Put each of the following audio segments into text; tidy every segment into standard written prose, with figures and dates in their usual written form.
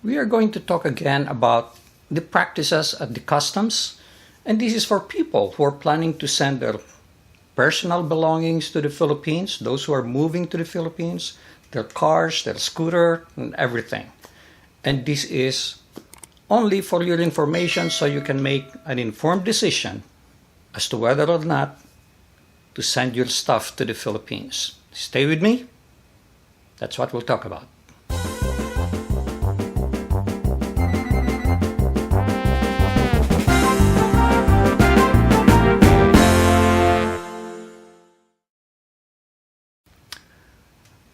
we are going to talk again about the practices at the customs, and this is for people who are planning to send their personal belongings to the Philippines, those who are moving to the Philippines, their cars, their scooter, and everything. And this is only for your information so you can make an informed decision as to whether or not to send your stuff to the Philippines. Stay with me. That's what we'll talk about.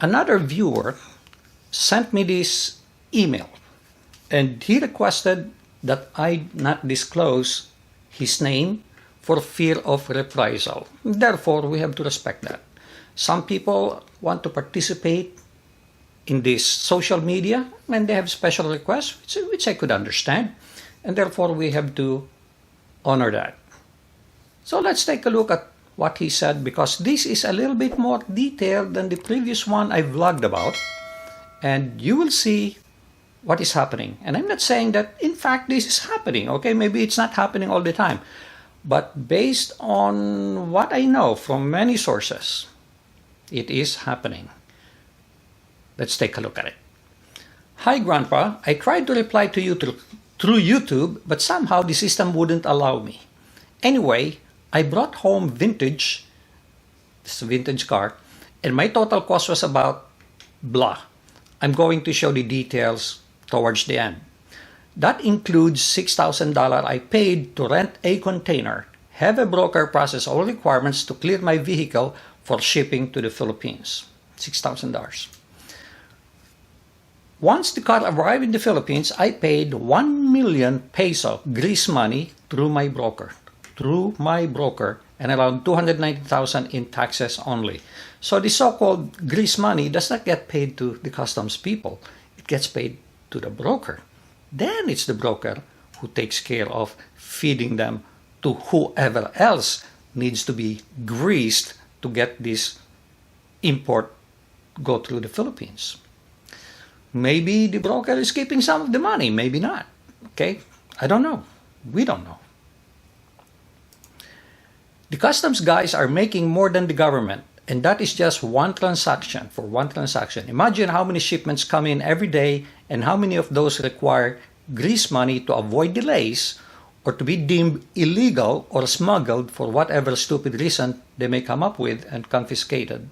Another viewer sent me this email, and he requested that I not disclose his name for fear of reprisal. Therefore, we have to respect that. Some people want to participate in this social media and they have special requests, which I could understand, and therefore we have to honor that. So let's take a look at what he said, because this is a little bit more detailed than the previous one I vlogged about, and you will see what is happening. And I'm not saying that in fact this is happening, okay? Maybe it's not happening all the time, but based on what I know from many sources, it is happening. Let's take a look at it. Hi Grandpa, I tried to reply to you through YouTube, but somehow the system wouldn't allow me. Anyway, I brought home this vintage car, and my total cost was about blah. I'm going to show the details towards the end. That includes $6,000 I paid to rent a container, have a broker process all requirements to clear my vehicle for shipping to the Philippines. $6,000. Once the car arrived in the Philippines, I paid 1 million peso grease money through my broker, and around 290,000 in taxes only. So the so-called grease money does not get paid to the customs people. It gets paid to the broker. Then it's the broker who takes care of feeding them to whoever else needs to be greased to get this import go through the Philippines. Maybe the broker is keeping some of the money, maybe not. Okay? I don't know. We don't know. The customs guys are making more than the government, and that is just one transaction. Imagine how many shipments come in every day and how many of those require grease money to avoid delays or to be deemed illegal or smuggled for whatever stupid reason they may come up with and confiscated.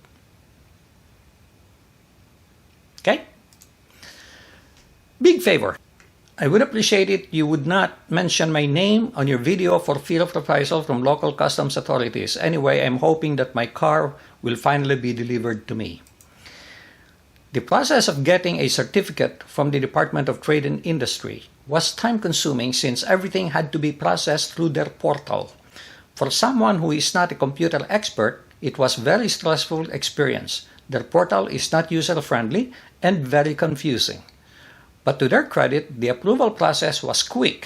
Okay? Big favor. I would appreciate it you would not mention my name on your video for fear of reprisal from local customs authorities. Anyway, I'm hoping that my car will finally be delivered to me. The process of getting a certificate from the Department of Trade and Industry was time-consuming since everything had to be processed through their portal. For someone who is not a computer expert, it was a very stressful experience. Their portal is not user-friendly and very confusing. But to their credit, the approval process was quick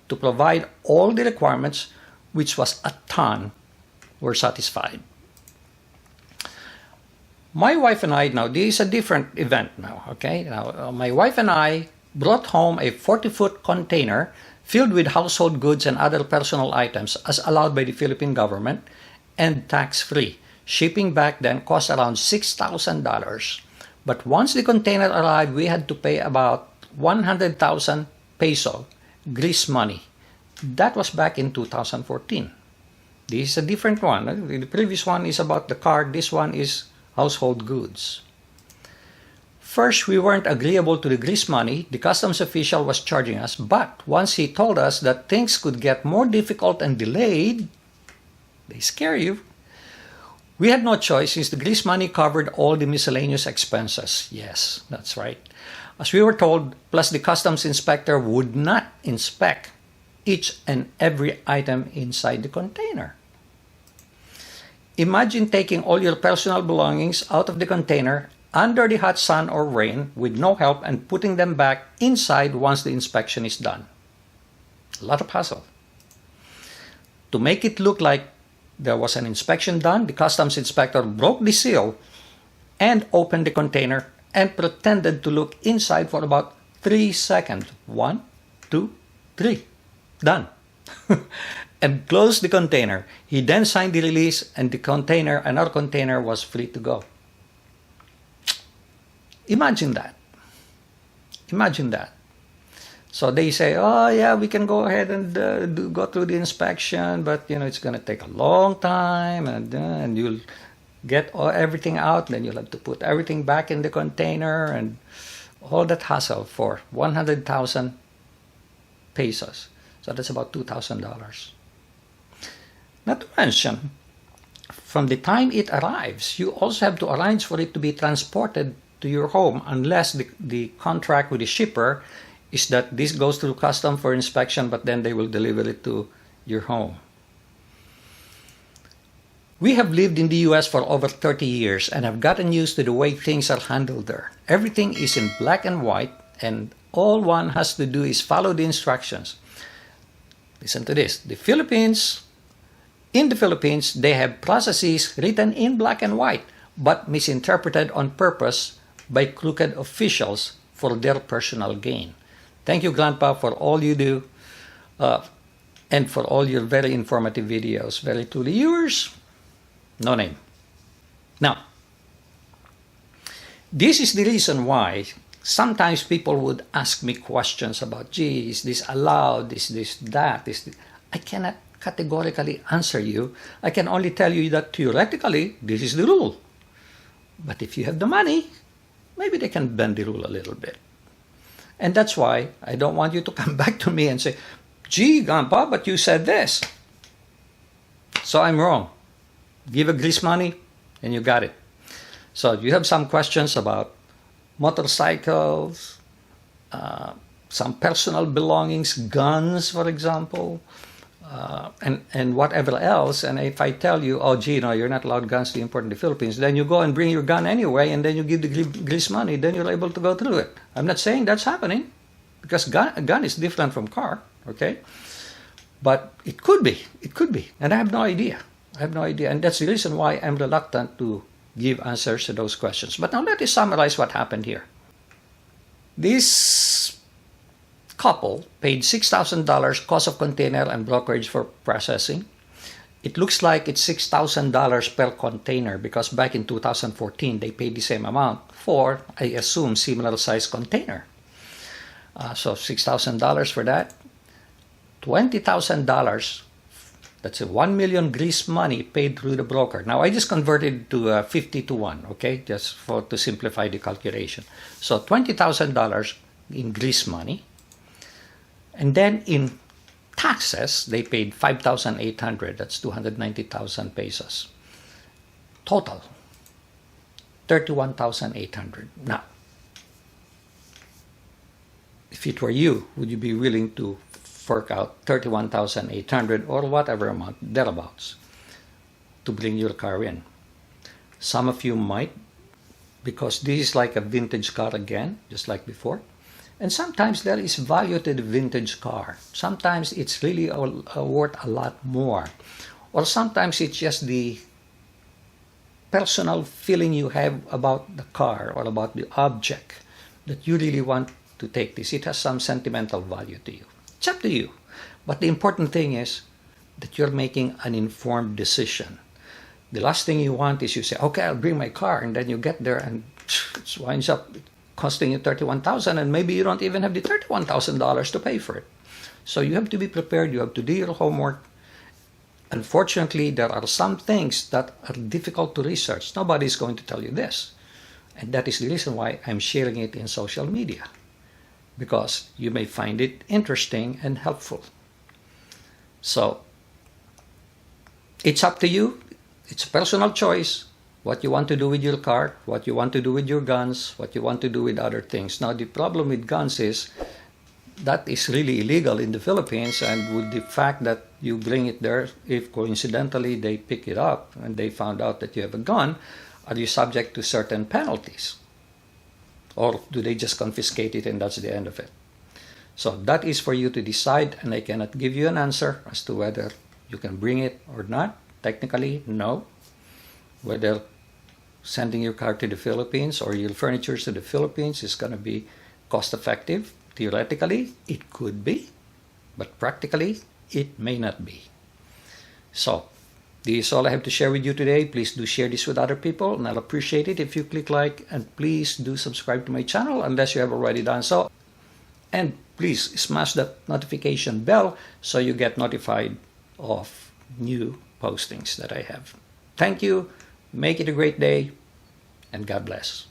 to provide all the requirements, which was a ton, were satisfied. My wife and I, now this is a different event now, okay? Now, my wife and I brought home a 40-foot container filled with household goods and other personal items as allowed by the Philippine government and tax-free. Shipping back then cost around $6,000. But once the container arrived, we had to pay about 100,000 peso grease money. That was back in 2014. This is a different one. The previous one is about the car. This one is household goods. First, we weren't agreeable to the grease money the customs official was charging us, but once he told us that things could get more difficult and delayed, they scare you. We had no choice since the grease money covered all the miscellaneous expenses. Yes, that's right. As we were told, plus the customs inspector would not inspect each and every item inside the container. Imagine taking all your personal belongings out of the container under the hot sun or rain with no help and putting them back inside once the inspection is done. A lot of hassle. To make it look like there was an inspection done, the customs inspector broke the seal and opened the container and pretended to look inside for about 3 seconds. 1, 2, 3. Done. And closed the container. He then signed the release, and the container, another container, was free to go. Imagine that. Imagine that. So they say, oh yeah, we can go ahead and go through the inspection, but it's going to take a long time, and you'll get everything out, then you'll have to put everything back in the container, and all that hassle for 100,000 pesos. So that's about $2,000. Not to mention, from the time it arrives, you also have to arrange for it to be transported to your home, unless the contract with the shipper is that this goes through custom for inspection, but then they will deliver it to your home. We have lived in the US for over 30 years and have gotten used to the way things are handled there. Everything is in black and white, and all one has to do is follow the instructions. Listen to this. In the Philippines, they have processes written in black and white, but misinterpreted on purpose by crooked officials for their personal gain. Thank you, Grandpa, for all you do, and for all your very informative videos. Very truly yours, no name. Now, this is the reason why sometimes people would ask me questions about, gee, is this allowed, is this that, I cannot categorically answer you. I can only tell you that theoretically, this is the rule. But if you have the money, maybe they can bend the rule a little bit. And that's why I don't want you to come back to me and say, gee, Grandpa, but you said this, so I'm wrong. Give a grease money, and you got it. So you have some questions about motorcycles, some personal belongings, guns, for example, and whatever else. And if I tell you, oh, gee, no, you're not allowed guns to import in the Philippines, then you go and bring your gun anyway, and then you give the grease money, then you're able to go through it. I'm not saying that's happening, because a gun is different from car, okay? But it could be, and I have no idea. And that's the reason why I'm reluctant to give answers to those questions. But now let us summarize what happened here. This couple paid $6,000 cost of container and brokerage for processing. It looks like it's $6,000 per container, because back in 2014 they paid the same amount for, I assume, similar size container. So $6,000 for that. $20,000, that's a 1 million grease money paid through the broker. Now I just converted to 50 to 1, okay, just to simplify the calculation. So $20,000 in grease money. And then in taxes, they paid 5,800. That's 290,000 pesos. Total, 31,800. Now, if it were you, would you be willing to fork out 31,800 or whatever amount, thereabouts, to bring your car in? Some of you might, because this is like a vintage car again, just like before. And sometimes there is value to the vintage car. Sometimes it's really worth a lot more. Or sometimes it's just the personal feeling you have about the car or about the object that you really want to take this. It has some sentimental value to you. It's up to you. But the important thing is that you're making an informed decision. The last thing you want is you say, okay, I'll bring my car, and then you get there and it winds up costing you $31,000, and maybe you don't even have the $31,000 to pay for it. So you have to be prepared. You have to do your homework. Unfortunately, there are some things that are difficult to research. Nobody is going to tell you this. And that is the reason why I'm sharing it in social media, because you may find it interesting and helpful. So it's up to you. It's a personal choice. What you want to do with your car, what you want to do with your guns, what you want to do with other things. Now, the problem with guns is that is really illegal in the Philippines, and with the fact that you bring it there, if coincidentally they pick it up and they found out that you have a gun, are you subject to certain penalties? Or do they just confiscate it and that's the end of it? So that is for you to decide, and I cannot give you an answer as to whether you can bring it or not. Technically, no. Whether sending your car to the Philippines or your furniture to the Philippines is going to be cost effective, Theoretically, it could be, but practically, it may not be. So, this is all I have to share with you today. Please do share this with other people, and I'll appreciate it if you click like, and please do subscribe to my channel unless you have already done so. And please smash that notification bell so you get notified of new postings that I have. Thank you. Make it a great day, and God bless.